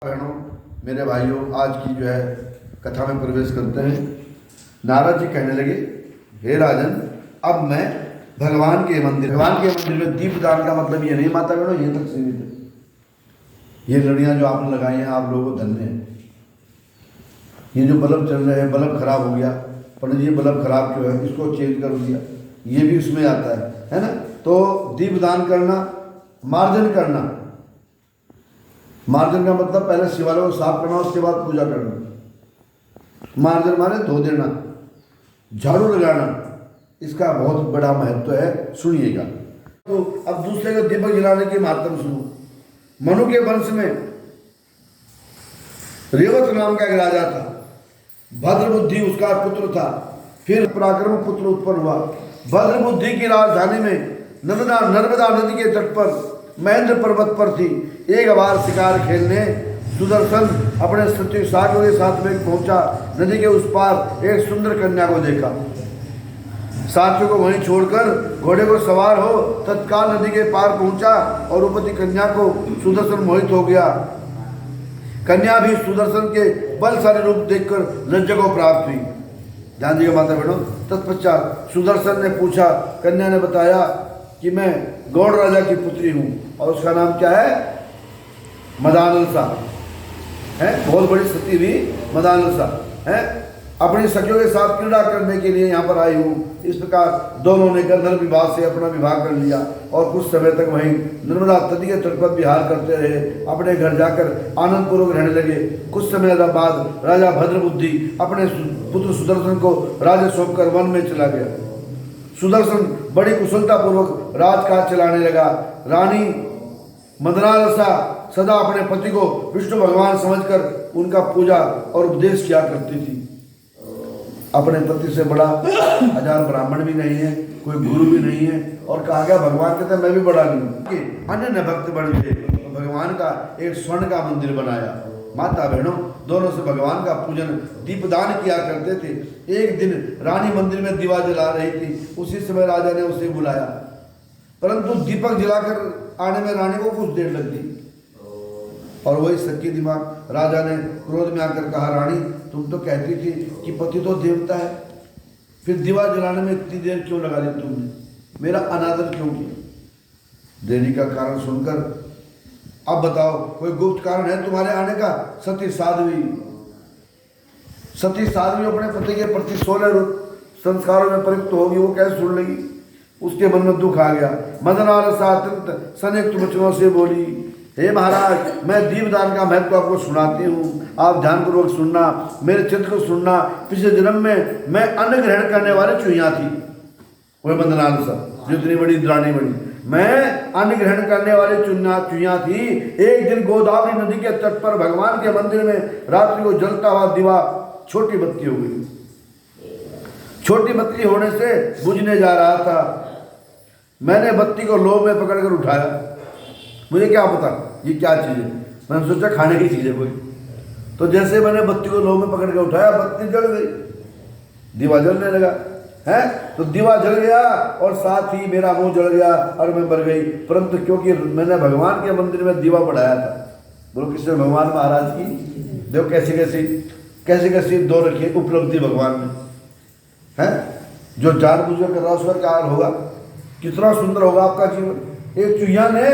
बहनों, मेरे भाइयों, आज की जो है कथा में प्रवेश करते हैं। नारद जी कहने लगे, हे राजन, अब मैं भगवान के मंदिर में दीपदान का मतलब ये नहीं माता बहनों, ये तक सीमित है। ये लड़ियाँ जो आपने लगाई हैं, आप लोगों को धन्य है। ये जो बल्ब चल रहे हैं, बल्ब खराब हो गया, पंडित जी बल्ब खराब क्यों है, इसको चेंज कर दिया, ये भी उसमें आता है ना। तो दीपदान करना, मार्जन करना, मार्जन का मतलब पहले शिवालय को साफ करना, उसके बाद पूजा करना। मार्जन माने धो देना, झाड़ू लगाना, इसका बहुत बड़ा महत्व है, सुनिएगा। तो अब दूसरे को दीपक जलाने के माध्यम सुनो। मनु के वंश में रेवत नाम का एक राजा था। भद्रबुद्धि उसका पुत्र था। फिर पराक्रम पुत्र उत्पन्न हुआ। भद्रबुद्धि की राजधानी में नर्मदा नदी के तट पर महेंद्र पर्वत पर थी। एक बार शिकार खेलने सुदर्शन अपने सती साथियों के साथ में पहुंचा। नदी के उस पार एक सुंदर कन्या को देखा। साथियों को वहीं छोड़कर घोड़े को सवार हो तत्काल नदी के पार पहुंचा और उपति कन्या को सुदर्शन मोहित हो गया। कन्या भी सुदर्शन के बलशाली रूप देखकर लज्जा को प्राप्त हुई। ध्यान दीजिएगा माता बहनों। तत्पश्चात सुदर्शन ने पूछा, कन्या ने बताया कि मैं गौड़ राजा की पुत्री हूँ और उसका नाम क्या है, मदानलसा है। बहुत बड़ी सती भी मदानलसा है। अपनी सखियों के साथ क्रीड़ा करने के लिए यहाँ पर आई हूँ। इस प्रकार दोनों ने गंधर्व विवाह से अपना विवाह कर लिया और कुछ समय तक वहीं नर्मदा नदी के तट पर विहार करते रहे। अपने घर जाकर आनंद पूर्वक रहने लगे। कुछ समय बाद राजा भद्रबुद्धि अपने पुत्र सुदर्शन को राज्य सौंपकर वन में चला गया। सुदर्शन बड़ी कुशलतापूर्वक राजकाज चलाने लगा। रानी मदनालसा सदा अपने पति को विष्णु भगवान समझकर उनका पूजा और उपदेश किया करती थी। अपने पति से बड़ा हजार ब्राह्मण भी नहीं है, कोई गुरु भी नहीं है, और कहा गया भगवान कहते मैं भी बड़ा नहीं हूँ। अन्य न भक्त बन थे तो भगवान का एक स्वर्ण का मंदिर बनाया। माता बहनों, दोनों से भगवान का पूजन दीपदान किया करते थे। एक दिन रानी मंदिर में दिवा जला रही थी। उसी समय राजा ने उसे बुलाया, परंतु दीपक जलाकर आने में रानी को कुछ देर लग गई। और वही सच्ची दिमाग राजा ने क्रोध में आकर कहा, रानी तुम तो कहती थी कि पति तो देवता है, फिर दिवा जलाने में इतनी देर क्यों लगा दी तुमने, मेरा अनादर क्यों किया। देरी का कारण सुनकर अब बताओ कोई गुप्त कारण है तुम्हारे आने का। सती साध्वी अपने पति के प्रति 16 संस्कारों में प्रयुक्त होगी, वो कैसे सुन लेगी। उसके मन में दुख आ गया। मदनालसा अत्यंत संयुक्त वचनों से बोली, हे महाराज, मैं दीपदान का महत्व आपको सुनाती हूँ, आप ध्यानपूर्वक सुनना, मेरे चित्र को सुनना। पिछले जन्म में मैं अन्न ग्रहण करने वाली चुहिया थी। वह मदनालसा जो इतनी बड़ी रानी बनी, मैं अन्न ग्रहण करने वाली चुहिया थी। एक दिन गोदावरी नदी के तट पर भगवान के मंदिर में रात्रि को जलता हुआ दिवा छोटी बत्ती हो गई। छोटी बत्ती होने से बुझने जा रहा था। मैंने बत्ती को लोभ में पकड़कर उठाया। मुझे क्या पता ये क्या चीज़ है, मैंने सोचा खाने की चीज़ है कोई। तो जैसे मैंने बत्ती को लोभ में पकड़ के उठाया, बत्ती जल गई, दिवा जलने लगा है। तो दिवा जल गया और साथ ही मेरा मुंह जल गया और मैं मर गई। परंतु क्योंकि मैंने भगवान के मंदिर में दिवा बढ़ाया था। बोलो कृष्ण भगवान महाराज की। देखो कैसी कैसी दो रखी उपलब्धि भगवान में है। जो जान बुझ कर रहा उसका क्या होगा, कितना सुंदर होगा आपका जीवन। एक चुहिया ने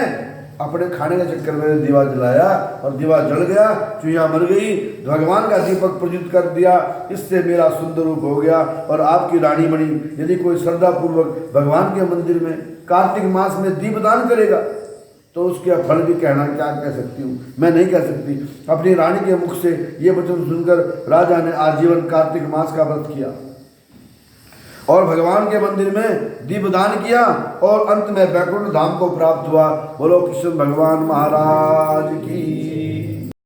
अपने खाने के चक्कर में दिवा जलाया और दिवा जल गया, चुहिया मर गई, भगवान का दीपक प्रज्वलित कर दिया, इससे मेरा सुंदर रूप हो गया और आपकी रानी बनी। यदि कोई श्रद्धापूर्वक भगवान के मंदिर में कार्तिक मास में दीपदान करेगा तो उसके फल भी कहना क्या कह सकती हूँ, मैं नहीं कह सकती। अपनी रानी के मुख से ये वचन सुनकर राजा ने आजीवन कार्तिक मास का व्रत किया और भगवान के मंदिर में दीपदान किया और अंत में वैकुंठ धाम को प्राप्त हुआ। बोलो कृष्ण भगवान महाराज की।